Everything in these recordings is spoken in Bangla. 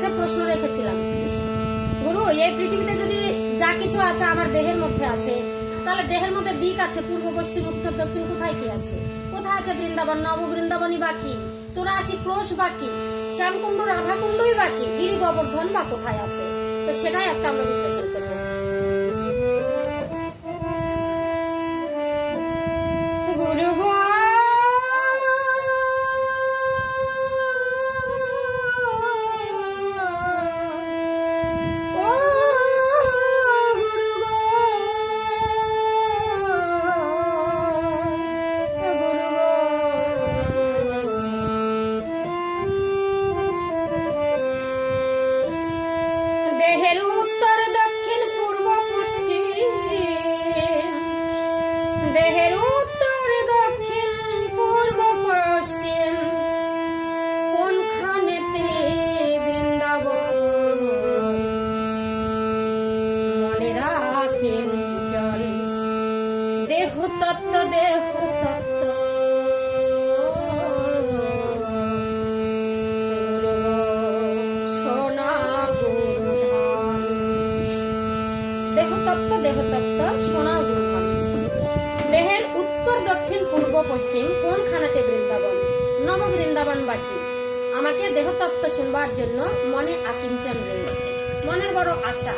কাছে প্রশ্ন রেখেছিলাম, গুরু এই পৃথিবীতে যদি যা কিছু আছে আমার দেহের মধ্যে আছে, তাহলে দেহের মধ্যে দিক আছে পূর্ব পশ্চিম উত্তর দক্ষিণ, কোথায় কি আছে? কোথায় আছে বৃন্দাবন? নব বৃন্দাবনই বাকি, 84 ক্রোশ বাকি, শ্যামকুণ্ড রাধাকুণ্ডই বাকি, গিরি গোবর্ধন বা কোথায় আছে? তো সেটাই আজকে আমরা বিশ্লেষণ করবো। গুরু গো দেহের উত্তর দক্ষিণ পূর্ব পশ্চিম, দেহের উত্তর দক্ষিণ পূর্ব পশ্চিম, কোনখানেতে বৃন্দাবন মনে রাখেন জন। দেহ তত্ত্ব দেহ তত্ত্ব দেহতত্ত্ব দেহতত্ত্ব সোনা গুরুধন। দেহের উত্তর দক্ষিণ পূর্ব পশ্চিম কোনখানেতে বৃন্দাবন, নব বৃন্দাবন বাকি। আমাকে দেহতত্ত্ব শুনবার জন্য মনে আকিঞ্চন রয়েছে, মনের বড় আশা।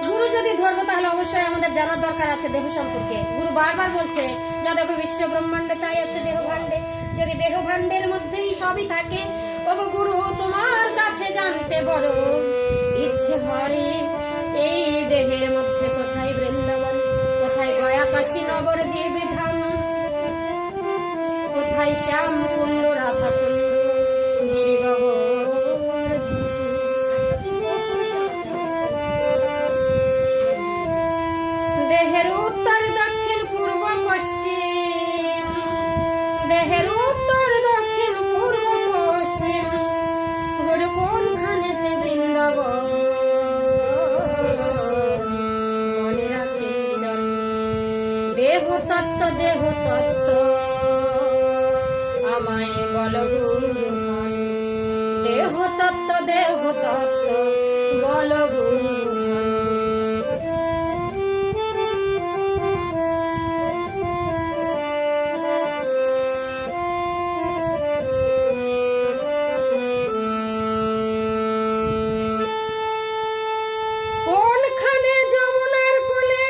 গুরু যদি ধরবো তাহলে অবশ্যই আমাদের জানার দরকার আছে দেহ সম্পর্কে। গুরু বারবার বলছে যা দেখো বিশ্ব ব্রহ্মাণ্ডে তাই আছে দেহ ভাণ্ডে। যদি দেহ ভাণ্ডের মধ্যেই সবই থাকে, ওগো গুরু তোমার কাছে জানতে বড় ইচ্ছে হয়। এই দেহের মধ্যে কোথায় বৃন্দাবন, কোথায় গয়া কাশী নবদ্বীপ ধাম, কোথায় শ্যাম কুণ্ড রাধা কুণ্ড গিরি গোবর্ধন। দেহের উত্তর দক্ষিণ পূর্ব পশ্চিম, দেহের উত্তর দক্ষিণ পূর্ব পশ্চিম, গুরু কোনখানেতে বৃন্দাবন মনে রাখেন জন। দেহ তত্ত্ব দেহ তত্ত্ব আমায় বল গুরুধন। দেহ তত্ত্ব দেহ তত্ত্ব বল গুরুধন। কোনখানে যমুনার কোলে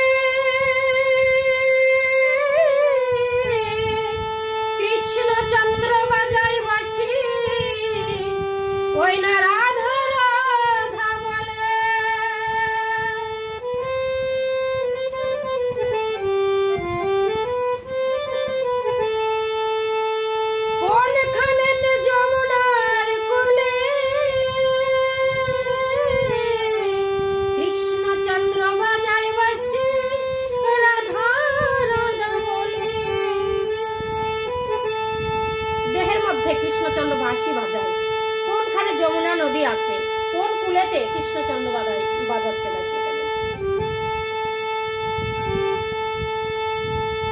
কৃষ্ণচন্দ্র বাজায় বাঁশি, ওই না রাধা রাধা বলে। কোনখানেতে যমুনার কোলে কৃষ্ণচন্দ্র বাজায় বাঁশি, রাধা রাধা বলে। দেহের মধ্যে কৃষ্ণচন্দ্র বাঁশি বাজায়, কোনখানে যমুনা নদী আছে, কোন কুলেতে কৃষ্ণচন্দ্র বাজাচ্ছে বাঁশি।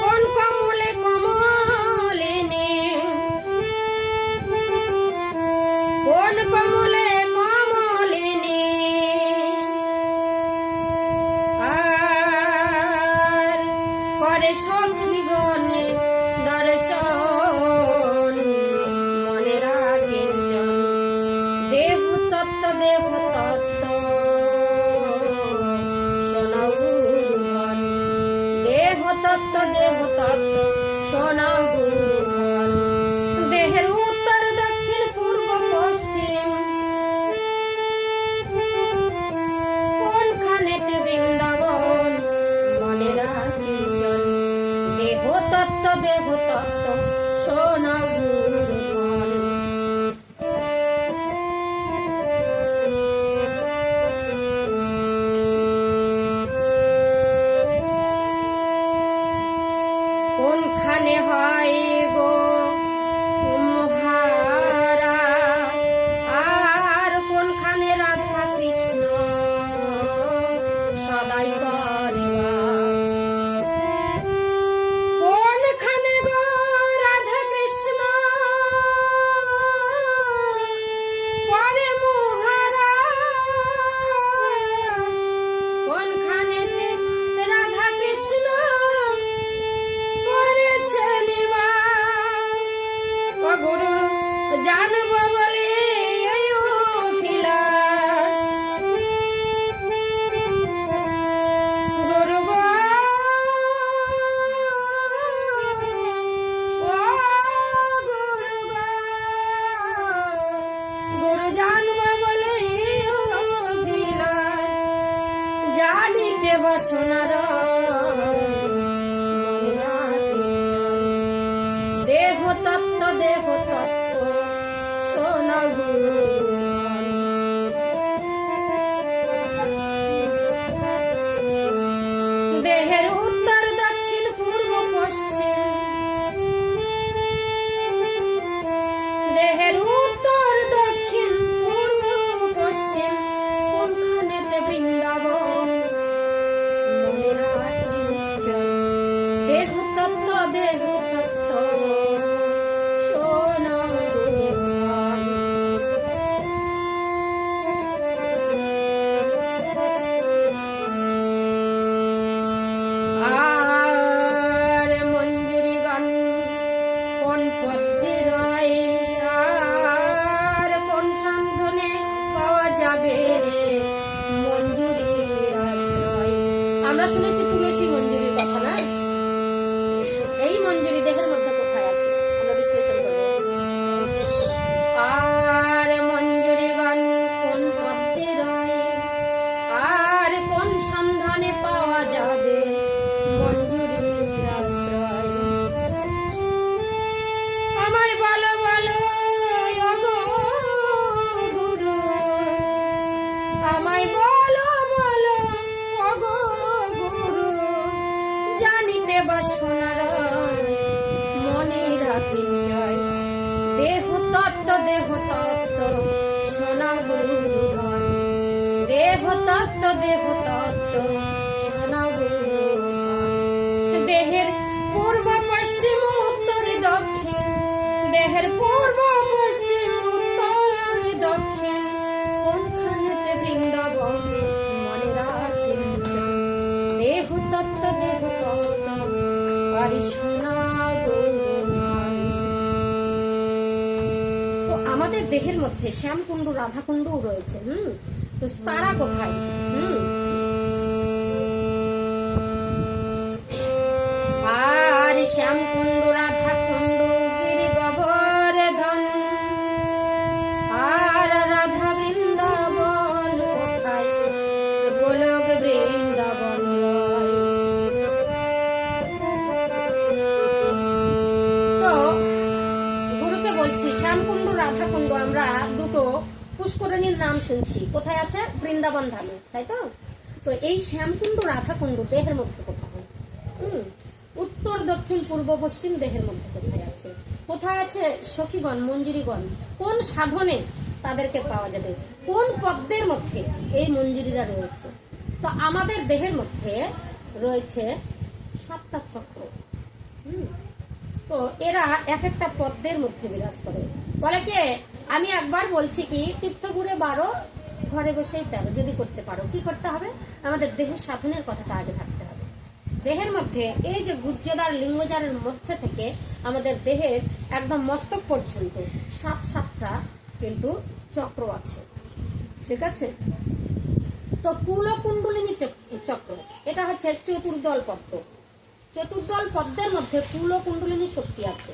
কোন কমলে কমলিনী, কোন কমলে কমলিনী, আর করে সখীগণে দর্শন মনে রাখেন জন। দেহ তত্ত্ব দেহ তত্ত্ব শোনাও গুরুধন। দেহ তত্ত্ব দেহ তত্ত্ব শোনাও গুরুধন। দেহের উত্তর দক্ষিণ পূর্ব পশ্চিম কোনখানেতে বৃন্দাবন মনে রাখেন জন। দেহ তত্ত্ব দেহ তত্ত্ব শোনাও গুরুধন। কোনখানে হয় জানিতে বাসনার দেহ তত্ত্ব শোনা গুরু। দেহের উত্তর দক্ষিণ পূর্ব পশ্চিম, দেহের উত্তর দক্ষিণ পূর্ব পশ্চিম, কোনখানেতে বৃন্দাবন মনে রাখিছ। দেহ তত্ত্ব শোনা আর মঞ্জুরি গান কোন পদ্মে রয়, আর কোন সাধনে পাওয়া যাবে রে মঞ্জুরির আশ্রয়। আমরা শুনেছি তুলসী মঞ্জুরির কথা না? এই মঞ্জুরি দেহের মধ্যে কোথায় আছে আমরা বিশ্লেষণ করব। আর মঞ্জুরি গান কোন পদ্মে রয়, আর কোন সন্ধানে পাওয়া যাবে মঞ্জুরির আশ্রয়। আমায় বলো বলো ওগো গুরু, আমায় বলো বলো ওগো গুরু, জানিতে বাসনার মনে রাখি জয়। দেহ তত্ত্ব শোনা গুরু ধন, দেহ তত্ত্ব শোনা গুরু ধন। দেহের পূর্ব পশ্চিম উত্তর দক্ষিণ, দেহের পূর্ব পশ্চিম উত্তর দক্ষিণ, কোনখানেতে বৃন্দাবন মনে রাখি জয়। দেহ তত্ত্ব আরে শোনা গুরু ধন। তো আমাদের দেহের মধ্যে শ্যামকুণ্ড রাধাকুণ্ডও রয়েছে। তো তারা কোথায়? আর শ্যামকুণ্ড রাধাকুণ্ড গিরি গোবর্ধন, আর রাধা বৃন্দাবন কোথায় গোলক বৃন্দাবন রয়। তো গুরুকে বলছি শ্যামকুণ্ড রাধাকুণ্ড আমরা দুটো পুষ্করিণীর নাম শুনছি, কোথায় আছে? বৃন্দাবন ধামে, তাই তো? তো এই শ্যামকুণ্ড রাধাকুণ্ড দেহের মধ্যে কোথায়? উত্তর দক্ষিণ পূর্ব পশ্চিম দেহের মধ্যে কোথায় আছে? কোথায় আছে সখীগণ মঞ্জুরিগণ? কোন সাধনে তাদেরকে পাওয়া যাবে? কোন পদ্মের মধ্যে এই মঞ্জুরিরা রয়েছে? তো আমাদের দেহের মধ্যে রয়েছে 7টা চক্র। তো এরা এক একটা পদ্মের মধ্যে বিরাজ করে। বলে কে? আমি একবার বলছি কি, তীর্থ ঘুরে 12, ঘরে বসেই 13 যদি করতে পারো। কি করতে হবে? আমাদের দেহের সাধনের কথাটা আগে থাকতে হবে। দেহের মধ্যে এই যে গুজ্জদার লিঙ্গজারের মধ্যে থেকে আমাদের দেহের একদম মস্তক পর্যন্ত 7টা কিন্তু চক্র আছে, ঠিক আছে? তো কুল কুণ্ডলিনী চক্র, এটা হচ্ছে চতুর্দল পদ্ম। চতুর্দল পদ্মের মধ্যে কুল কুণ্ডলিনী শক্তি আছে।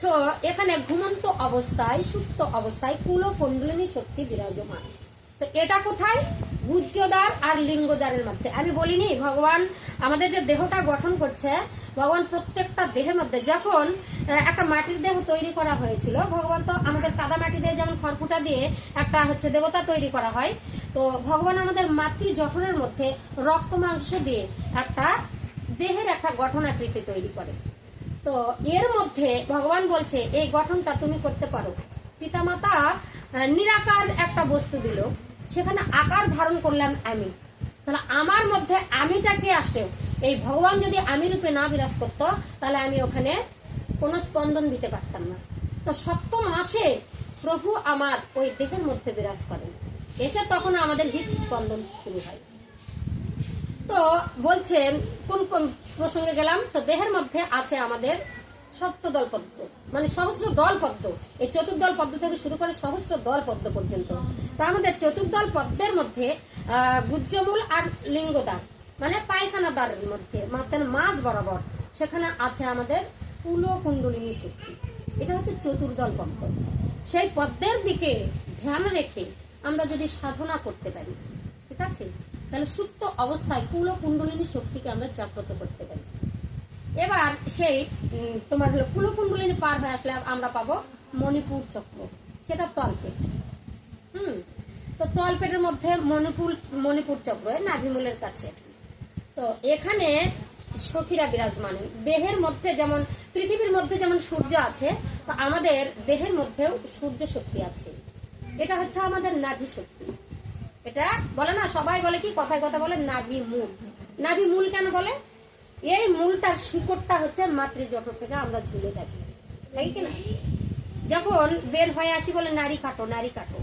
তো এখানে ঘুমন্ত অবস্থায় সুপ্ত অবস্থায় কুল কুণ্ডলিনী শক্তি বিরাজমান। তো এটা কোথায়? গুজ্জদার আর লিঙ্গদারের মধ্যে। আমি বলিনি ভগবান আমাদের যে দেহটা গঠন করছে, ভগবান প্রত্যেকটা দেহের মধ্যে যখন একটা মাটির দেহ তৈরি করা হয়েছিল, ভগবান তো আমাদের কাদা মাটি দিয়ে যেমন খড়কুটা দিয়ে একটা হচ্ছে দেবতা তৈরি করা হয়, তো ভগবান আমাদের মাতৃ জঠরের মধ্যে রক্ত মাংস দিয়ে একটা দেহের একটা গঠন আকৃতি তৈরি করে। তো এর মধ্যে ভগবান বলছে এই গঠনটা তুমি করতে পারো। পিতামাতা নিরাকার একটা বস্তু দিল, সেখানে আকার ধারণ করলাম আমি। তাহলে আমার মধ্যে আমিটাকে আসলে এই ভগবান যদি আমি রূপে না বিরাজ করতো, তাহলে আমি ওখানে কোনো স্পন্দন দিতে পারতাম না। তো 7ম মাসে প্রভু আমার ওই দেহের মধ্যে বিরাজ করেন, এসে তখন আমাদের হৃদ স্পন্দন শুরু হয়। তো বলছেন কোন কোন প্রসঙ্গে গেলাম? তো দেহের মধ্যে আছে আমাদের সপ্তদল পদ্ম, মানে সহস্র দল পদ্ম। এই চতুর্দল পদ্ম থেকে শুরু করে সহস্র দল পদ্ম পর্যন্ত। তা আমাদের চতুর্দল পদ্মের মধ্যে গুজ্জমূল আর লিঙ্গদ্বার, মানে পায়খানা দ্বারের মধ্যে মাঝখানে মাঝ বরাবর সেখানে আছে আমাদের কুল কুণ্ডলিনী শক্তি। এটা হচ্ছে চতুর্দল পদ্ম। সেই পদ্মের দিকে ধ্যান রেখে আমরা যদি সাধনা করতে পারি, ঠিক আছে, তাহলে সুপ্ত অবস্থায় কুলকুণ্ডলিনী শক্তিকে আমরা জাগ্রত করতে পারি। এবার সেই তোমার হলো কুলকুণ্ডলিনী পার হয়ে আসলে আমরা পাবো মণিপুর চক্র, সেটা তলপেট। তো তলপেটের মধ্যে মণিপুর চক্র নাভিমূলের কাছে। তো এখানে সখীরা বিরাজমান। দেহের মধ্যে যেমন পৃথিবীর মধ্যে যেমন সূর্য আছে, তো আমাদের দেহের মধ্যেও সূর্য শক্তি আছে। এটা হচ্ছে আমাদের নাভি শক্তি। এটা বলে না, সবাই বলে কি কথায় কথা বলে নাভি মূল। নাভি মূল কেন বলে? এই মূলটার শিকড়টা হচ্ছে মাতৃজঠর থেকে আমরা ঝুলে থাকি, তাই কিনা? যখন বের হয়ে আসি বলে নারী কাটো, নারী কাটো।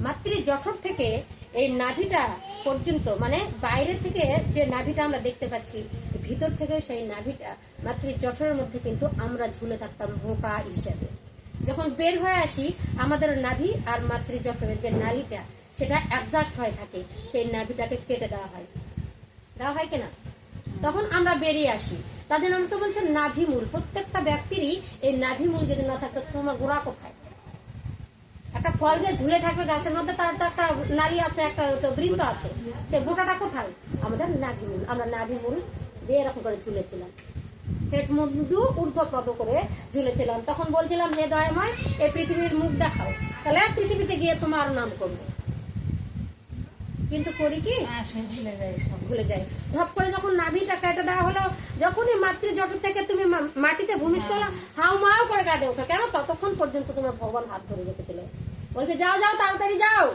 মাতৃজঠর থেকে এই নাভিটা পর্যন্ত, মানে বাইরে থেকে যে নাভিটা আমরা দেখতে পাচ্ছি, ভিতর থেকে সেই নাভিটা মাতৃজঠরের মধ্যে কিন্তু আমরা ঝুলে থাকতাম ভোঁকা হিসাবে। যখন বের হয়ে আসি আমাদের নাভি আর মাতৃজঠরের যে নালীটা সেটা অ্যাডজাস্ট হয়ে থাকে, সেই নাভিটাকে কেটে দেওয়া হয় কিনা? তখন আমরা বেরিয়ে আসি। তার জন্য আমাকে বলছে নাভিমূল। প্রত্যেকটা ব্যক্তিরই এই নাভিমূল যদি না থাকতো, তোমার গোড়া কোথায়? একটা ফল যে ঝুলে থাকবে গাছের মধ্যে, তার তো একটা নালী আছে, একটা তো বৃন্ত আছে, সেই বোটাটা কোথায়? আমাদের নাভিমূল। আমরা নাভিমূল দিয়ে এরকম করে ঝুলেছিলাম, হেড মুন্ডু ঊর্ধ্বপদ করে ঝুলেছিলাম। তখন বলছিলাম, হে দয়াময়, এই পৃথিবীর মুখ দেখাও, তাহলে পৃথিবীতে গিয়ে তোমার নাম করবো। কিন্তু করি কি? ভুলে যাই। ধপ করে যখন নাভিটা কেটে দেওয়া হলো, যখনই মাতৃজঠর থেকে তুমি মাটিতে ভূমিষ্ঠ হলো, হাউ মাউ করে কাঁদে ওঠো। কেন? ততক্ষণ পর্যন্ত তোমার ভগবান হাত ধরে রেখেছিল, বলছে যাও যাও তাড়াতাড়ি যাও।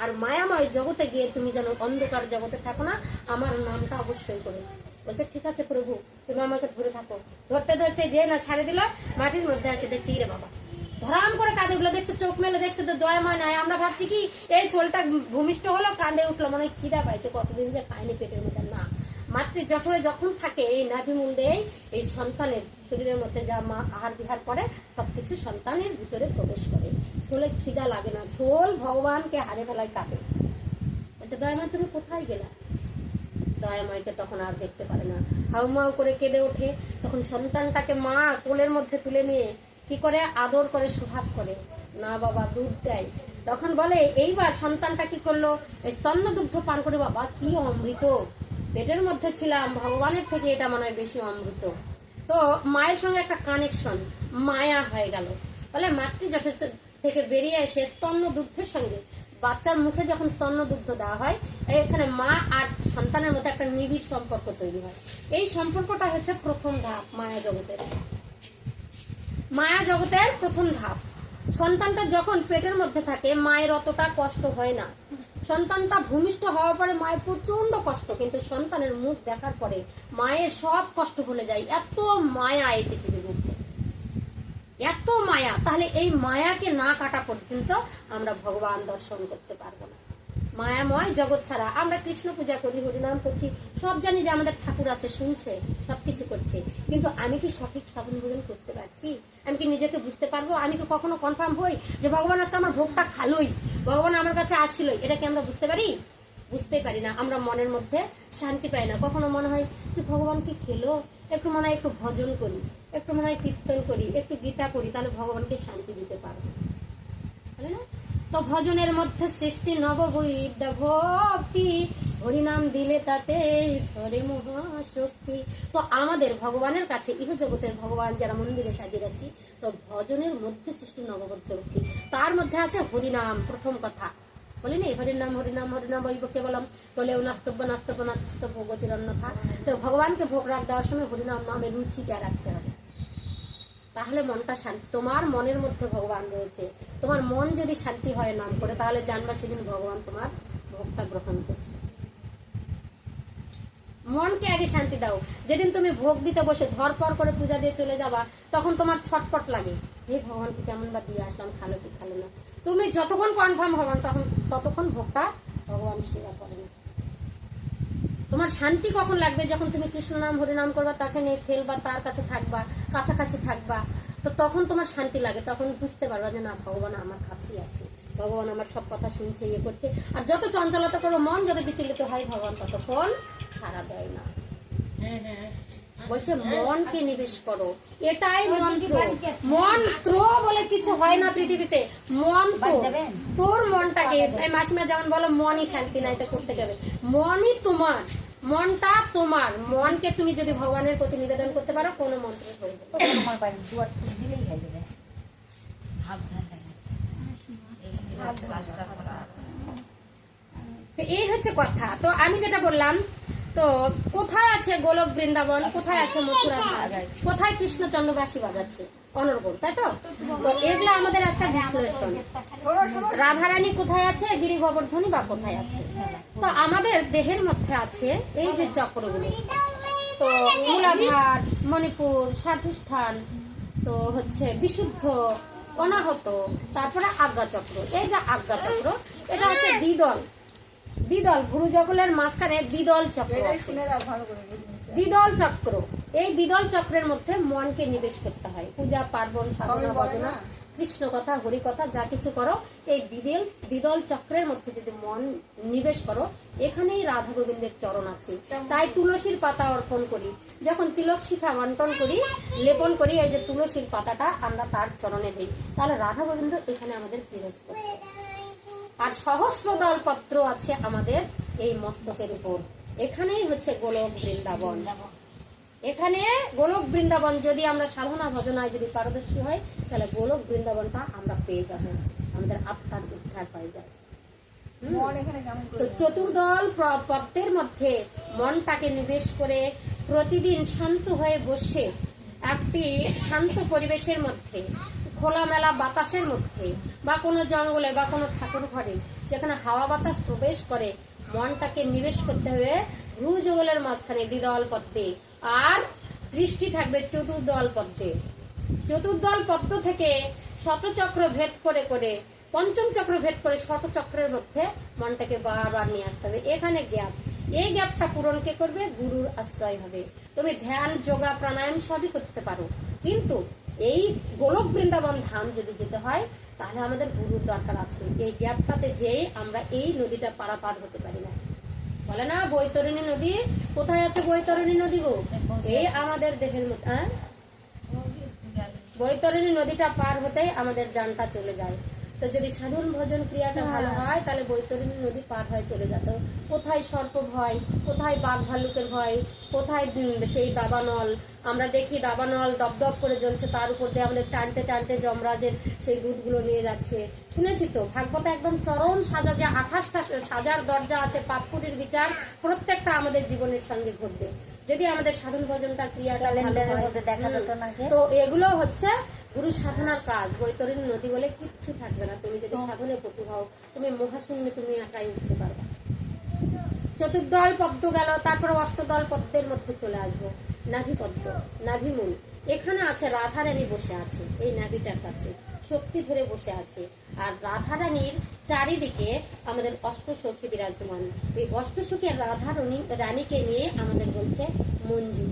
আর মায়াময় জগতে গিয়ে তুমি যেন অন্ধকার জগতে থাকো না, আমার নামটা অবশ্যই করে। বলছে ঠিক আছে প্রভু, তুমি আমাকে ধরে থাকো। ধরতে ধরতে যে না ছাড়ে দিল, মাটির মধ্যে আসে দেখছি রে বাবা, ধরাম করে কাঁদে উঠলো। দেখছে চোখ মেলে দেখছে তো দয়াময় নাই। আমরা ভাবছি কি এই ছোলটা ভূমিষ্ঠ হলো, কাঁদে উঠলো, মনে হয় খিদা পাইছে, কতদিন যে খায়নি পেটের মধ্যে। না, মাতৃজঠরে যখন থাকে এই নাভিমূল দিয়ে এই সন্তানের শরীরের মধ্যে যা মা আহার বিহার করে সবকিছু সন্তানের ভিতরে প্রবেশ করে। ছোলে খিদা লাগে না, ছোল ভগবানকে হারে ফেলায় কাঁদে। বলছে দয়াময় তুমি কোথায় গেলা? দয়াময়কে তখন আর দেখতে পারে না, হাউমাউ করে কেঁদে ওঠে। তখন সন্তানটাকে মা কোলের মধ্যে তুলে নিয়ে কি করে আদর করে, সোহাগ করে, না বাবা দুধ দেয়। তখন বলে এইবার সন্তানটা কি করলো, স্তন্য দুগ্ধ পান করে, বাবা কি অমৃত, পেটের মধ্যে ছিলাম, ভগবানের থেকে এটা মনে হয় বেশি অমৃত। তো মায়ের সঙ্গে একটা কানেকশন, মায়া হয়ে গেল। বলে মাতৃজঠর থেকে বেরিয়ে এসে স্তন্য দুগ্ধের সঙ্গে বাচ্চার মুখে যখন স্তন্য দুগ্ধ দেওয়া হয়, এখানে মা আর সন্তানের মধ্যে একটা নিবিড় সম্পর্ক তৈরি হয়। এই সম্পর্কটা হচ্ছে প্রথম ধাপ মায়া জগতের। মায়া জগতের প্রথম ধাপ। সন্তানটা যখন পেটের মধ্যে থাকে মায়ের অতটা কষ্ট হয় না। সন্তানটা ভূমিষ্ঠ হওয়ার পরে মায়ের প্রচন্ড কষ্ট, কিন্তু সন্তানের মুখ দেখার পরে মায়ের সব কষ্ট ভুলে যায়। এত মায়া এই পৃথিবীর মধ্যে, এত মায়া। তাহলে এই মায়াকে না কাটা পর্যন্ত আমরা ভগবান দর্শন করতে পারবো না। মায়াময় জগৎ ছাড়া আমরা কৃষ্ণ পূজা করি, হরিনাম করছি, সব জানি যে আমাদের ঠাকুর আছে, শুনছে, সবকিছু করছে, কিন্তু আমি কি সঠিক সাধন ভোজন করতে পারছি? আমি কি নিজেকে বুঝতে পারবো? আমি কি কখনো কনফার্ম হই যে ভগবান আজকে আমার ভোগটা খালোই, ভগবান আমার কাছে আসছিল? এটা কি আমরা বুঝতে পারি? বুঝতেই পারি না। আমরা মনের মধ্যে শান্তি পাই না। কখনো মনে হয় যে ভগবান কি খেলো, একটু মনে হয় একটু ভজন করি, একটু মনে হয় কীর্তন করি, একটু গীতা করি, তাহলে ভগবানকে শান্তি দিতে পারবো, তাই না? তো ভজনের মধ্যে সৃষ্টি নববিদ্যা ভক্তি, হরিনাম দিলে তাতে ধরে মহাশক্তি। তো আমাদের ভগবানের কাছে ইহ জগতের ভগবান যারা মন্দিরে সাজিয়ে যাচ্ছি, তো ভজনের মধ্যে সৃষ্টি নববদ্ধ ভক্তি, তার মধ্যে আছে হরিনাম। প্রথম কথা বলিনি, হরিনাম হরিনাম হরিনাম বৈব কেবলম বলেও নাস্তব্য নাস্তব্য নাস্তব্য গতির অন্যথা। তো ভগবানকে ভোগ রাখ দেওয়ার সময় হরিনাম নামে রুচিটা রাখতে হবে, তাহলে মনটা শান্তি। তোমার মনের মধ্যে ভগবান রয়েছে, তোমার মন যদি শান্তি হয় নাম করে, তাহলে জানবা সেদিন ভগবান তোমার ভোগটা গ্রহণ করছে। মনকে আগে শান্তি দাও। যেদিন তুমি ভোগ দিতে বসে ধরপর করে পূজা দিয়ে চলে যাবা, তখন তোমার ছটপট লাগে, হে ভগবানকে কেমন বা দিয়ে আসলাম, খালো কি খালো না। তুমি যতক্ষণ কনফার্ম হবেন ততক্ষণ ভোগটা ভগবান সেবা করে না। তোমার শান্তি কখন লাগবে? যখন তুমি কৃষ্ণ নাম হরিনাম করবা, তাকে নিয়ে খেলবা, তার কাছে থাকবা, কাছাকাছি থাকবা, তো তখন তোমার শান্তি লাগে। তখন বুঝতে পারবা যে না, ভগবান আমার কাছেই আছে, ভগবান আমার সব কথা শুনছে, ইয়ে করছে। আর যত চঞ্চলতা করো, মন যত বিচলিত হয়, ভগবান ততক্ষণ সাড়া দেয় না। বলছে মনকে নিবেশ করো, এটাই মন্ত্র। মন্ত্র বলে কিছু হয় না পৃথিবীতে, মন্ত্র। তোর মনটাকে, মাসিমা যেমন বলো মনই শান্তি নাই তো করতে গেবে, মনই তোমার, মনটা তোমার। মনকে তুমি যদি ভগবানের প্রতি নিবেদন করতে পারো, কোনো মন্ত্রের প্রয়োজন। এই হচ্ছে কথা। তো আমি যেটা বললাম, তো কোথায় আছে গোলক বৃন্দাবন, কোথায় আছে মথুরা, কোথায় কৃষ্ণচন্দ্র বাঁশি বাজাচ্ছে অনর্গল, তাই তো? তো এগুলো আমাদের আজকে বিশ্লেষণ। রাধারানী কোথায় আছে, গিরি গোবর্ধনী বা কোথায় আছে? তো আমাদের দেহের মধ্যে আছে এই যে চক্রগুলো, তো মূলাধার, মণিপুর, স্বাধিষ্ঠান, তো হচ্ছে বিশুদ্ধ, অনাহত, তারপরে আজ্ঞা চক্র। এই যে আজ্ঞা চক্র, এটা হচ্ছে দ্বিদল, দ্বিদল গুরুজগলের মাঝখানে দ্বিদল চক্র আছে, দ্বিদল চক্র। এই দ্বিদল চক্রের মধ্যে মনকে নিবেশ করতে হয়। পূজা পার্বণ, সাধনা, ভজনা, কৃষ্ণ কথা, হরি কথা, যা কিছু করো এই দ্বিদল চক্রের মধ্যে যদি মন নিবেশ করো, এখানেই রাধা গোবিন্দের চরণ আছে। তাই তুলসীর পাতা অর্পণ করি, যখন তিলক শিখা বন্টন করি, লেপন করি, এই যে তুলসীর পাতাটা আমরা তার চরণে দিই, তাহলে রাধা গোবিন্দ এখানে আমাদের বিরাজ করছে। আর সহস্রদল পত্র আছে আমাদের এই মস্তকের উপর। এখানেই হচ্ছে গোলক বৃন্দাবন। এখানে গোলক বৃন্দাবন যদি আমরা সাধনা ভজনায় যদি পারদর্শী হয়, তাহলে গোলক বৃন্দাবনটা আমরা পেয়ে যাব, আমাদের আত্মার উদ্ধার পাই যায়। তো চতুর্দল পদ্মের মধ্যে মনটাকে নিবেশ করে প্রতিদিন শান্ত হয়ে বসে একটি শান্ত পরিবেশের মধ্যে, খোলামেলা বাতাসের মধ্যে, বা কোনো জঙ্গলে বা কোনো ঠাকুর ঘরে যেখানে হাওয়া বাতাস প্রবেশ করে, মনটাকে নিবেশ করতে হবে ভ্রুযুগলের মাঝখানে দ্বিদল পদ্মে। আর দৃষ্টি থাকবে চতুর্দল পদ্মে। চতুর্দল পদ্ম থেকে শতচক্র ভেদ করে করে, পঞ্চম চক্র ভেদ করে শতচক্রের মধ্যে মনটাকে বারবার নিয়ে আসতে হবে। এখানে গ্যাপ, এই গ্যাপটা পূরণ কে করবে? গুরুর আশ্রয় হবে। তুমি ধ্যান, যোগা, প্রাণায়াম সবই করতে পারো, কিন্তু এই গোলক বৃন্দাবন ধাম যদি যেতে হয়, তাহলে আমাদের গুরুর দরকার আছে। এই গ্যাপটাতে যেয়ে আমরা এই নদীটা পারাপার হতে পারি না। বলে না বৈতরণী নদী, কোথায় আছে বৈতরণী নদী গো? এই আমাদের দেহের মধ্যে। বৈতরণী নদীটা পার হতেই আমাদের জানটা চলে যায়। তো যদি সাধন ভজন ক্রিয়াটা ভালো হয়, তাহলে বৈতরণী নদী পার হয়ে চলে যেত। কোথায় সর্প ভয়, কোথায় বাঘ ভাল্লুকের ভয়, কোথায় সেই দাবানল, আমরা দেখি দাবানল দপদপ করে জ্বলছে, তার উপর দিয়ে আমাদের টানতে টানতে যমরাজের সেই দুধগুলো নিয়ে যাচ্ছে। শুনেছি তো ভাগবত একদম চরম সাজা, যে 28টা সাজার দরজা আছে, পাপপুরীর বিচার প্রত্যেকটা আমাদের জীবনের সঙ্গে ঘটবে যদি আমাদের সাধন ভজনটা ক্রিয়াটা দেখা যেত না। তো এগুলো হচ্ছে গুরু সাধনার কাজ। বৈতরণী নদী বলে কিচ্ছু থাকবে না। তুমি যদি সাধনে পটু হও, তুমি মহাশূন্যে তুমি একাই উঠতে পারবে। চতুর্দল পদ্ম গেল, তারপর অষ্টদল পদ্মের মধ্যে চলে আসবো। নাভি পদ্ম, নাভিমূল, এখানে আছে রাধারানী বসে আছে, এই নাভিটার কাছে শক্তি ধরে বসে আছে। আর রাধারানীর চারিদিকে আমাদের অষ্টসখী বিরাজমান। এই অষ্টসখী রানীকে নিয়ে আমাদের বলছে মঞ্জু।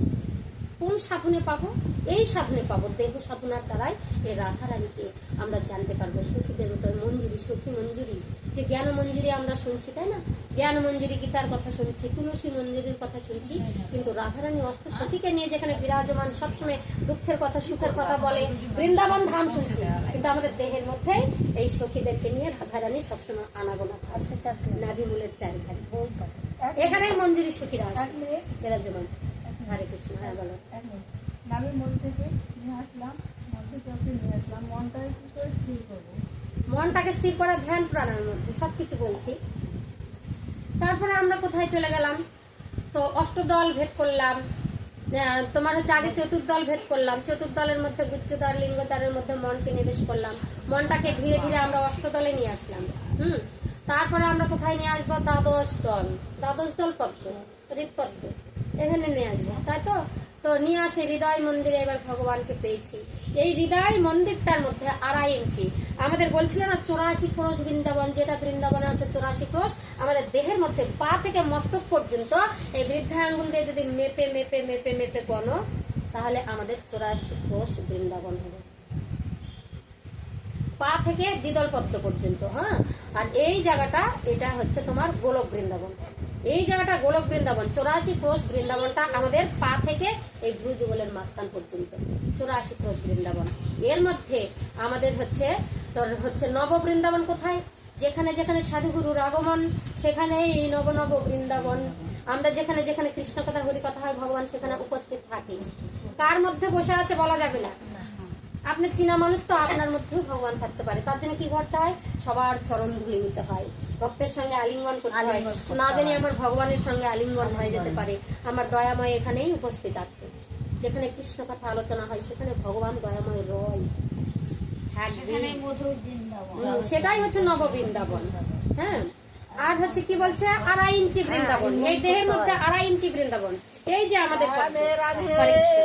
কোন সাধনে পাবো? এই সাধনে পাবো, দেহ সাধনার দ্বারাই এই রাধারানীকে আমরা জানতে পারবো। সখীদের মতো মঞ্জুরি, সখী মঞ্জুরি, যে জ্ঞান মঞ্জুরি আমরা শুনছি, তাই না? জ্ঞান মঞ্জুরি গীতার কথা শুনছি, তুলসী মঞ্জুরির কথা শুনছি, কিন্তু রাধারানী অষ্ট সখীকে নিয়ে যেখানে বিরাজমান, সবসময় দুঃখের কথা সুখের কথা বলে, বৃন্দাবন ধাম শুনছি, কিন্তু আমাদের দেহের মধ্যে এই সখীদেরকে নিয়ে রাধারানী সবসময় আনাগোনা আস্তে আস্তে নাভিমূলের চারিধারে এখানেই মঞ্জুরি সখীরা বিরাজমান। হরে কৃষ্ণ। হ্যাঁ বলো। নাভির মূল থেকে নিয়ে আসলাম, মধ্যচক্রে নিয়ে আসলাম, মনটাকে কি করে স্থির করবো? মনটাকে স্থির করা ধ্যান প্রাণায়ামের মধ্যে সবকিছু বলছি। তারপরে আমরা কোথায় চলে গেলাম? তো অষ্টদল ভেদ করলাম, তোমার হচ্ছে আগে চতুর্দল ভেদ করলাম। চতুর্দলের মধ্যে গুচ্ছদ্বার, লিঙ্গদ্বারের মধ্যে মনকে নিবেশ করলাম। মনটাকে ধীরে ধীরে আমরা অষ্টদলে নিয়ে আসলাম। তারপরে আমরা কোথায় নিয়ে আসবো? দ্বাদশ দল, দ্বাদশ দল পদ্ম, হৃদপদ্ম, এখানে নিয়ে আসবো, তাই তো? তো নিয়ে আসে হৃদয় মন্দিরে। এবার ভগবানকে পেয়েছি। এই হৃদয় মন্দিরটার মধ্যে 2.5 ইঞ্চি, আমাদের বলছিল না 84 ক্রোশ বৃন্দাবন, যেটা বৃন্দাবনে হচ্ছে 84 ক্রোশ, আমাদের দেহের মধ্যে পা থেকে মস্তক পর্যন্ত এই বৃদ্ধা আঙ্গুল দিয়ে যদি মেপে মেপে মেপে মেপে গণো, তাহলে আমাদের 84 ক্রোশ বৃন্দাবন হবে, পা থেকে দ্বিদল পদ্ম পর্যন্ত। হ্যাঁ, আর এই জায়গাটা এটা হচ্ছে তোমার গোলক বৃন্দাবন। এই জায়গাটা গোলক বৃন্দাবন, 84 ক্রোশ বৃন্দাবনটা আমাদের পা থেকে এই ভ্রু যুগলের মাঝখান পর্যন্ত 84 ক্রোশ বৃন্দাবন। এর মধ্যে আমাদের হচ্ছে তোর হচ্ছে নব বৃন্দাবন কোথায়, যেখানে যেখানে সাধুগুরুর আগমন সেখানে এই নব নব বৃন্দাবন। আমরা যেখানে যেখানে কৃষ্ণ কথা হরি কথা হয় ভগবান সেখানে উপস্থিত থাকি। কার মধ্যে বসে আছে বলা যাবে না, আপনি চীনা মানুষ তো আপনার মধ্যেও ভগবান থাকতে পারে। তার জন্য কি করতে হয়, সবার চরণ ধুলি নিতে হয়, ভক্তের সঙ্গে আলিঙ্গন করতে হয়। না জানি আমার ভগবানের সঙ্গে আলিঙ্গন হয়ে যেতে পারে, আমার দয়াময় এখানেই উপস্থিত আছে। যেখানে কৃষ্ণ কথা আলোচনা হয় সেখানে ভগবান দয়াময় রয় থাকবে, সেটাই হচ্ছে নব বৃন্দাবন। হ্যাঁ, আর হচ্ছে কি বলছে 2.5 ইঞ্চি বৃন্দাবন, এই দেহের মধ্যে 2.5 ইঞ্চি বৃন্দাবন। এই যে আমাদের হরে কৃষ্ণ।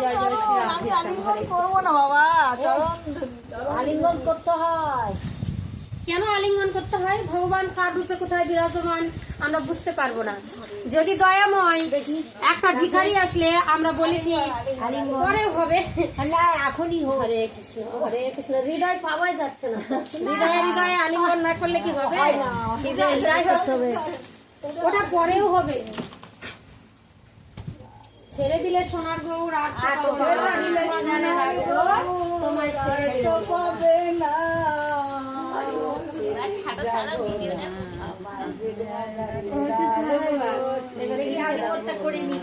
জয় জয় শ্রী রাধে শ্যাম, হরে কৃষ্ণ। আলিঙ্গন করতে হয়। কেন আলিঙ্গন করতে হয়? ভগবান কার রূপে কোথায় বিরাজমান আমরা বুঝতে পারবো না। যদি দয়াময় একটা ভিখারি আসলে আমরা বলি কি পরে হবে, এখনই হরে কৃষ্ণ হরে কৃষ্ণ। হৃদয় পাওয়াই যাচ্ছে না, হৃদয়ে হৃদয়ে আলিঙ্গন না করলে কি হবে? যাই হোক, ওটা পরেও হবে। ছেড়ে দিলে সোনার গৌর আর তোমায় ছেড়ে দিল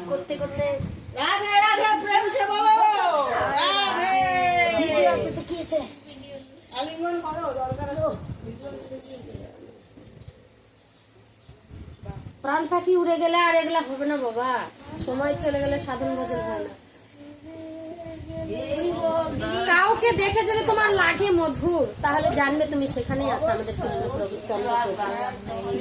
করতে করতে রাধে রাধে প্রেম সে বলো রাধে। আছে তো কি আছে, আলিঙ্গন করো, দরকার আছে। প্রাণ পাখি উড়ে গেলে আর এগুলা হবে না বাবা, সময় চলে গেলে সাধন ভজন হয় না। কাউকে দেখে যদি তোমার লাগে মধুর, তাহলে জানবে তুমি সেখানেই আছে আমাদের কৃষ্ণ প্রভু চন্দ্রপ্রভু।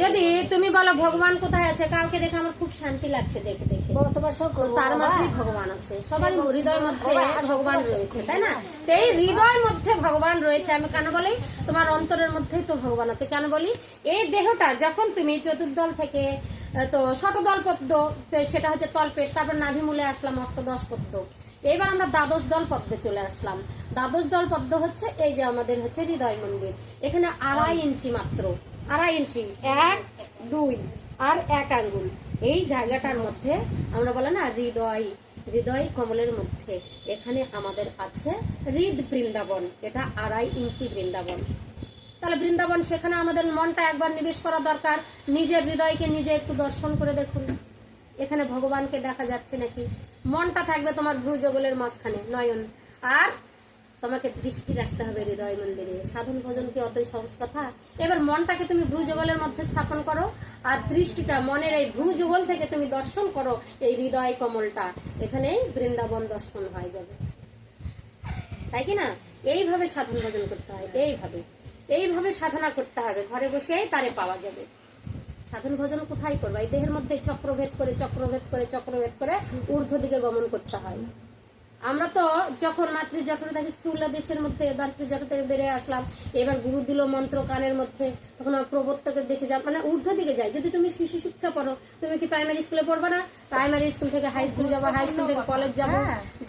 যদি তুমি বলো ভগবান কোথায় আছে, কাউকে দেখে আমার খুব শান্তি লাগছে দেখে দেখে, তো তার মাঝেই ভগবান আছে। সবারই হৃদয়ের মধ্যে ভগবান রয়েছে, তাই না? তো এই হৃদয়ের মধ্যে ভগবান রয়েছে। আমি কেন বলি তোমার অন্তরের মধ্যেই তো ভগবান আছে। কেন বলি, এই দেহটা যখন তুমি চতুর্দল থেকে তো শতদল পদ্ম, সেটা হচ্ছে তলপেট, তারপর নাভিমূলে আসলাম অষ্টদশ পদ্ম, এবার আমরা দ্বাদশ দল পদ্মে চলে আসলাম। দ্বাদশ দল পদ্ম হচ্ছে এই যে আমাদের হচ্ছে হৃদয় মন্দির। এখানে 2.5 ইঞ্চি মাত্র, 2.5 ইঞ্চি, 1, 2 আর 1 আঙ্গুল, এই জায়গাটার মধ্যে আমরা বলে না হৃদয়, হৃদয় কমলের মধ্যে এখানে আমাদের আছে হৃদ বৃন্দাবন। এটা 2.5 ইঞ্চি বৃন্দাবন। তাহলে বৃন্দাবন, সেখানে আমাদের মনটা একবার নিবেশ করা দরকার। নিজের হৃদয়কে নিজে একটু দর্শন করে দেখুন, এখানে ভগবানকে দেখা যাচ্ছে নাকি। মনটা থাকবে তোমার ভ্রু যুগলের মাঝখানে নয়ন, আর তোমাকে দৃষ্টি রাখতে হবে হৃদয় মন্দিরে। সাধন ভজন কি অতই সহজ কথা? এবার মনটাকে তুমি ভ্রু যুগলের মধ্যে স্থাপন করো, আর দৃষ্টিটা মনের এই ভ্রু যুগল থেকে তুমি দর্শন করো এই হৃদয় কমলটা, এখানেই বৃন্দাবন দর্শন হয়ে যাবে, তাই কি না? এইভাবে সাধন ভজন করতে হয়, এইভাবে সাধনা করতে হবে। ঘরে বসেই তারে পাওয়া যাবে। সাধন ভজন কোথায় করবা? এই দেহের মধ্যে চক্রভেদ করে চক্রভেদ করে চক্রভেদ করে ঊর্ধ্ব দিকে গমন করতে হয়। আমরা তো যখন মাতৃজঠরে থাকি স্থূল দেশের মধ্যে, মাতৃজঠর থেকে বেরিয়ে আসলাম, এবার গুরু দিল মন্ত্র কানের মধ্যে, তখন প্রবর্তকের দেশে যা মানে ঊর্ধ্ব দিকে যাই। যদি তুমি শিশু শিক্ষা পড়ো, তুমি কি প্রাইমারি স্কুলে পড়বা না? প্রাইমারি স্কুল থেকে হাই স্কুল যাবো, হাই স্কুল থেকে কলেজ যাবো,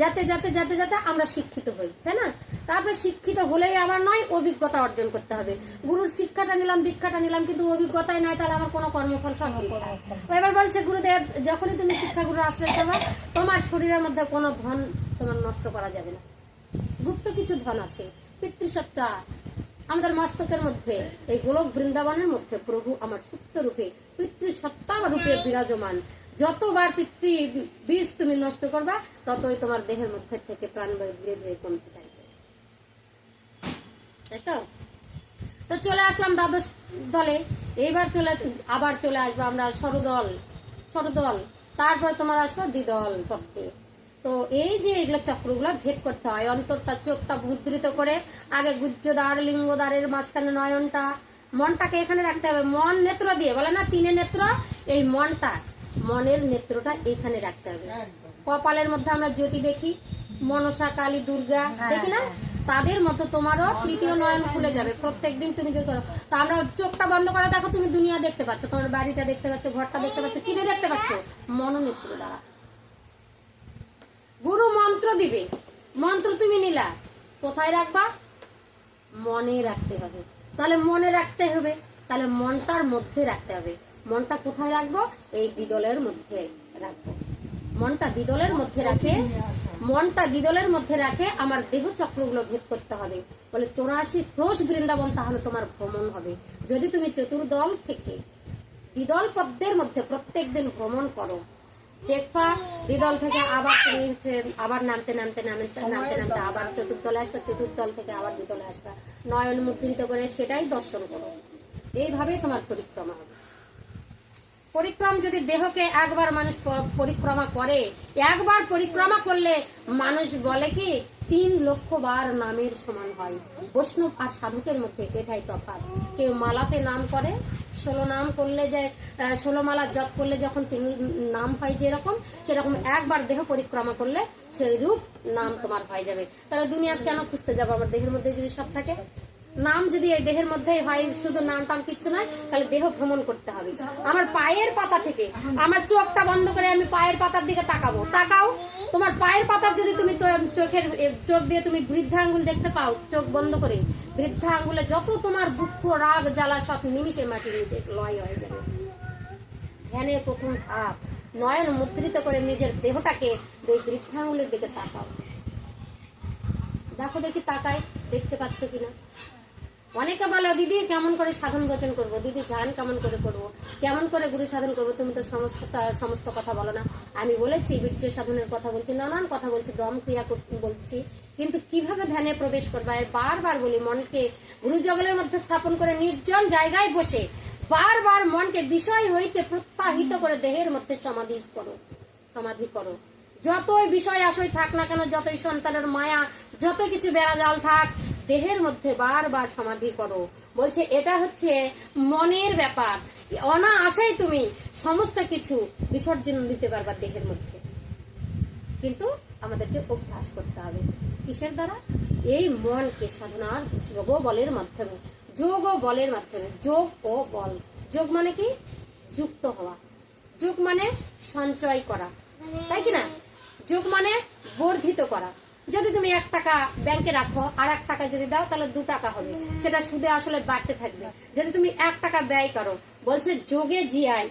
যাতে যাতে যাতে যাতে আমরা শিক্ষিত হই, তাই না? তারপরে শিক্ষিত হলেই আমার নয়, অভিজ্ঞতা অর্জন করতে হবে। গুরুর শিক্ষাটা নিলাম, দীক্ষাটা নিলাম, কিন্তু অভিজ্ঞতাই নাই, তাহলে আমার কোনো কর্মফল সব বৃথা। এবার বলছে গুরুদেব, যখনই তুমি শিক্ষাগুরুর আশ্রয় করবা, তোমার শরীরের মধ্যে কোনো ধন তোমার নষ্ট করা যাবে না। গুপ্ত কিছু ধন আছে, পিতৃসত্তা আমাদের মস্তকের মধ্যে, এই গোলক বৃন্দাবনের মধ্যে প্রভু আমার সুপ্ত রূপে পিতৃসত্তা রূপে বিরাজমান। যতবার পিতৃ বীজ তুমি নষ্ট করবা, ততই তোমার দেহের মধ্যে থেকে প্রাণবায়ু ধীরে ধীরে কমতে থাকবে, তাই তো? তো চলে আসলাম দ্বাদশ দলে। এইবার আবার চলে আসবো আমরা ষড়দল, তারপর তোমার আসবো দ্বিদল পক্ষে। তো এই যে এগুলো চক্রগুলো ভেদ করতে হয়, অন্তরটা চোখটা মুদ্রিত করে আগে গুজ্জদ্বার লিঙ্গদ্বারের মাঝখানে নয়নটা, মনটাকে এখানে রাখতে হবে। মন নেত্র দিয়ে বলে না 3 নেত্র, এই মনের নেত্রটা এখানে রাখতে হবে। কপালের মধ্যে আমরা জ্যোতি দেখি, মনসা কালী দুর্গা দেখি না, তাদের মতো তোমারও তৃতীয় নয়ন খুলে যাবে প্রত্যেকদিন তুমি যে করো। তা আমরা চোখটা বন্ধ করে দেখো, তুমি দুনিয়া দেখতে পাচ্ছ, তোমার বাড়িটা দেখতে পাচ্ছ, ঘরটা দেখতে পাচ্ছ, কি দিয়ে দেখতে পাচ্ছ? মনোনেত্র দ্বারা। গুরু মন্ত্র দিবে, মন্ত্র তুমি নিলা, কোথায় রাখবা? মনে রাখতে হবে। তাহলে মনে রাখতে হবে, তাহলে মনটার মধ্যে রাখতে হবে। মনটা কোথায় রাখবো? এই দ্বিদলের মধ্যে রাখবো। মনটা দ্বিদলের মধ্যে রাখে, মনটা দ্বিদলের মধ্যে রাখে আমার দেহ চক্রগুলো ভেদ করতে হবে। বলে 84 ক্রোশ বৃন্দাবন তাহলে তোমার ভ্রমণ হবে। যদি তুমি চতুর্দল থেকে দ্বিদল পদ্মের মধ্যে প্রত্যেকদিন ভ্রমণ করো, দেখবা দ্বিদল থেকে আবার তুমি হচ্ছে আবার নামতে নামতে নামতে নামতে নামতে আবার চতুর্দলে আসবা, চতুর্দল থেকে আবার দ্বিদলে আসবা, নয়ন মুদ্রিত করে সেটাই দর্শন করো। এইভাবে তোমার পরিক্রমা হবে। পরিক্রম যদি দেহকে একবার মানুষ পরিক্রমা করে, একবার পরিক্রমা করলে মানুষ বলে কি 3 লক্ষ বার নামের সমান হয়। বৈষ্ণব আর সাধকের মধ্যে এটাই তফাৎ। কেউ মালাতে নাম করে, 16 নাম করলে যে 16 মালা জপ করলে যখন 3 নাম হয় যেরকম, সেরকম একবার দেহ পরিক্রমা করলে সেই রূপ নাম তোমার হয়ে যাবে। তাহলে দুনিয়া কেন খুঁজতে যাবো? আমার দেহের মধ্যে যদি সব থাকে, নাম যদি এই দেহের মধ্যেই হয়, শুধু নাম টাম কিচ্ছু নয়, তাহলে দেহ ভ্রমণ করতে হবে। আমার পায়ের পাতা থেকে আমার চোখটা বন্ধ করে আমি পায়ের পাতার দিকে তাকাবো, তাকাও। তোমার পায়ের পাতার যদি তুমি চোখের চোখ দিয়ে তুমি বৃদ্ধা আঙ্গুল দেখতে পাও, চোখ বন্ধ করে বৃদ্ধা আঙ্গুলে যত তোমার দুঃখ রাগ জ্বালা সব নিমিষে মাটির নিচে লয় হয়ে যাবে। ধ্যানের প্রথম ধাপ, নয়ন মুদ্রিত করে নিজের দেহটাকে দুই বৃদ্ধা আঙ্গুলের দিকে তাকাও। দেখো দেখি তাকায়, দেখতে পাচ্ছ কিনা? অনেকে বলে দিদি কেমন করে সাধন ভোজন করবো, দিদি ধ্যান কেমন করে করবো, কেমন করে গুরু সাধন করবো, তুমি তো সমস্ত কথা বলো না। আমি বলেছি বীর্য সাধনের কথা বলছি, নানান কথা বলছি, দম ক্রিয়া বলছি, কিন্তু কিভাবে ধ্যানে প্রবেশ করবা এর বারবার বলি। মনকে গুরু জগলের মধ্যে স্থাপন করে নির্জন জায়গায় বসে বারবার মনকে বিষয় হইতে প্রত্যাহিত করে দেহের মধ্যে সমাধি করো। যতই বিষয় আশয় থাক না কেন, যতই সন্তানের মায়া, যত কিছু বেড়াজাল থাক, দেহের মধ্যে বারবার সমাধি করো। বলছে এটা হচ্ছে মনের ব্যাপার, অনায়াসেই তুমি সমস্ত কিছু বিসর্জন দিতে পারবা দেহের মধ্যে। কিন্তু আমাদেরকে অভ্যাস করতে হবে কিসের দ্বারা? এই মনকে সাধনার যোগ বলের মাধ্যমে, যোগ ও বলের মাধ্যমে। যোগ ও বল, যোগ মানে কি? যুক্ত হওয়া। যোগ মানে সঞ্চয় করা, তাই কি না? যোগ মানে বর্ধিত করা। যদি তুমি 1 টাকা ব্যাংকে রাখো আর 1 টাকা যদি দাও, তাহলে 2 টাকা হবে, সেটা সুদে আসলে বাড়তে থাকবে। যদি তুমি 1 টাকা ব্যয় করো, বলছে যোগে জিয়ায়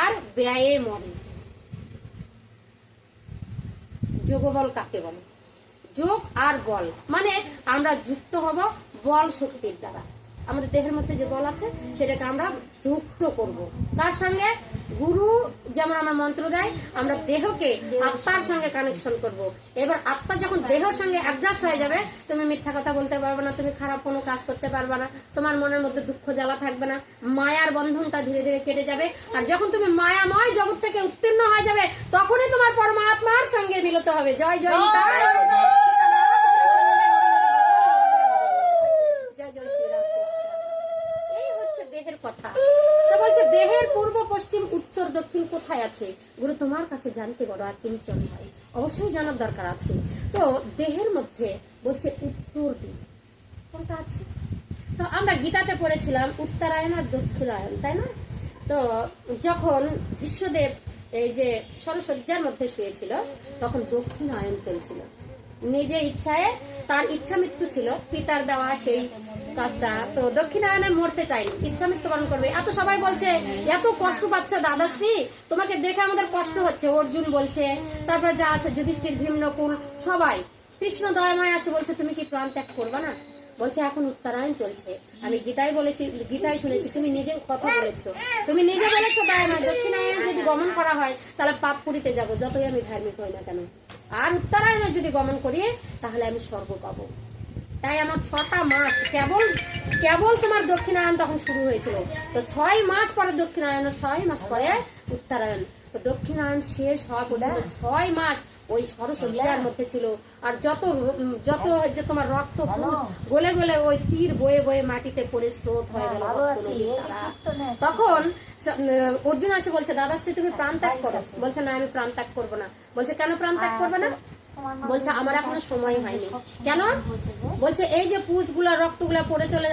আর ব্যয়ে মরে। যোগ বল কাকে বলে? যোগ আর বল মানে আমরা যুক্ত হব বল শক্তির দ্বারা। আমাদের দেহের মধ্যে যে বল আছে সেটাকে আমরা যুক্ত করব। তার সঙ্গে গুরু যেমন আমার মন্ত্র দেয়, আমরা দেহকে আত্মার সঙ্গে কানেকশন করব। এবার আত্মা যখন দেহের সঙ্গে অ্যাডজাস্ট হয়ে যাবে, তুমি মিথ্যা কথা বলতে পারবে না, তুমি খারাপ কোনো কাজ করতে পারবে না, তোমার মনের মধ্যে দুঃখ জ্বালা থাকবে না, মায়ার বন্ধনটা ধীরে ধীরে কেটে যাবে। আর যখন তুমি মায়াময় জগৎ থেকে উত্তীর্ণ হয়ে যাবে, তখনই তোমার পরমাত্মার সঙ্গে মিলিত হবে। জয় জয় নিতাই। জয় জয় শ্রীরামকৃষ্ণ। এই হচ্ছে দেহের কথা। তো বলছে দেহের পূর্ব পশ্চিম উত্তর দক্ষিণ কোথায় আছে গুরু তোমার কাছে জানতে বড় আর কিঞ্চন হয়। অবশ্যই জানার দরকার আছে। তো দেহের মধ্যে বলছে উত্তর দিক কোনটা আছে? তো আমরা গীতাতে পড়েছিলাম উত্তরায়ণ আর দক্ষিণায়ন, তাই না? তো যখন বিশ্বদেব এই যে সরসজ্জার মধ্যে শুয়েছিল, তখন দক্ষিণায়ন চলছিল। নিজে ইচ্ছায়, তার ইচ্ছা মৃত্যু ছিল, পিতার দেওয়া সেই কাজটা। তো দক্ষিণায়নে মরতে চাইনি, ইচ্ছা মৃত্যুবরণ করবে। এত সবাই বলছে এত কষ্ট পাচ্ছ দাদাশ্রী, তোমাকে দেখে আমাদের কষ্ট হচ্ছে। অর্জুন বলছে, তারপরে যা আছে যুধিষ্ঠির, ভীম, নকুল, সবাই। কৃষ্ণ দয়াময় আসে বলছে তুমি কি প্রাণ ত্যাগ করবা না? বলছে এখন উত্তরায়ণ চলছে। আমি গীতায় বলেছি, গীতায় শুনেছি, তুমি নিজে কথা বলেছো, তুমি নিজে বলেছো দয়াময় দক্ষিণায়নে যদি গমন করা হয় তাহলে পাপ পুরিতে যাবো, যতই আমি ধার্মিক হই না কেন। আর উত্তরায়ণে যদি গমন করি তাহলে আমি স্বর্গ পাবো। তাই আমার 6টা মাস কেবল তোমার দক্ষিণায়ন তখন শুরু হয়েছিল। তো 6 মাস পরে দক্ষিণায়ন, 6 মাস পরে উত্তরায়ণ। তো দক্ষিণায়ন শেষ হওয়া পর্যন্ত 6 মাস ওই সরসজ্জার মধ্যে ছিল। আর যত যে তোমার রক্ত গলে গলে ওই তীর বয়ে বয়ে মাটিতে পড়ে স্রোত হয়ে গেল। তখন অর্জুন এসে বলছে দাদাশ্রী তুমি প্রাণ ত্যাগ করো। বলছে না আমি প্রাণ ত্যাগ করবো না। বলছে কেন প্রাণ ত্যাগ করবে না? বলছে আমার এখনো সময় হয়নি। কেন? বলছে এই যে পুষ গুলা রক্ত গুলা পড়ে চলে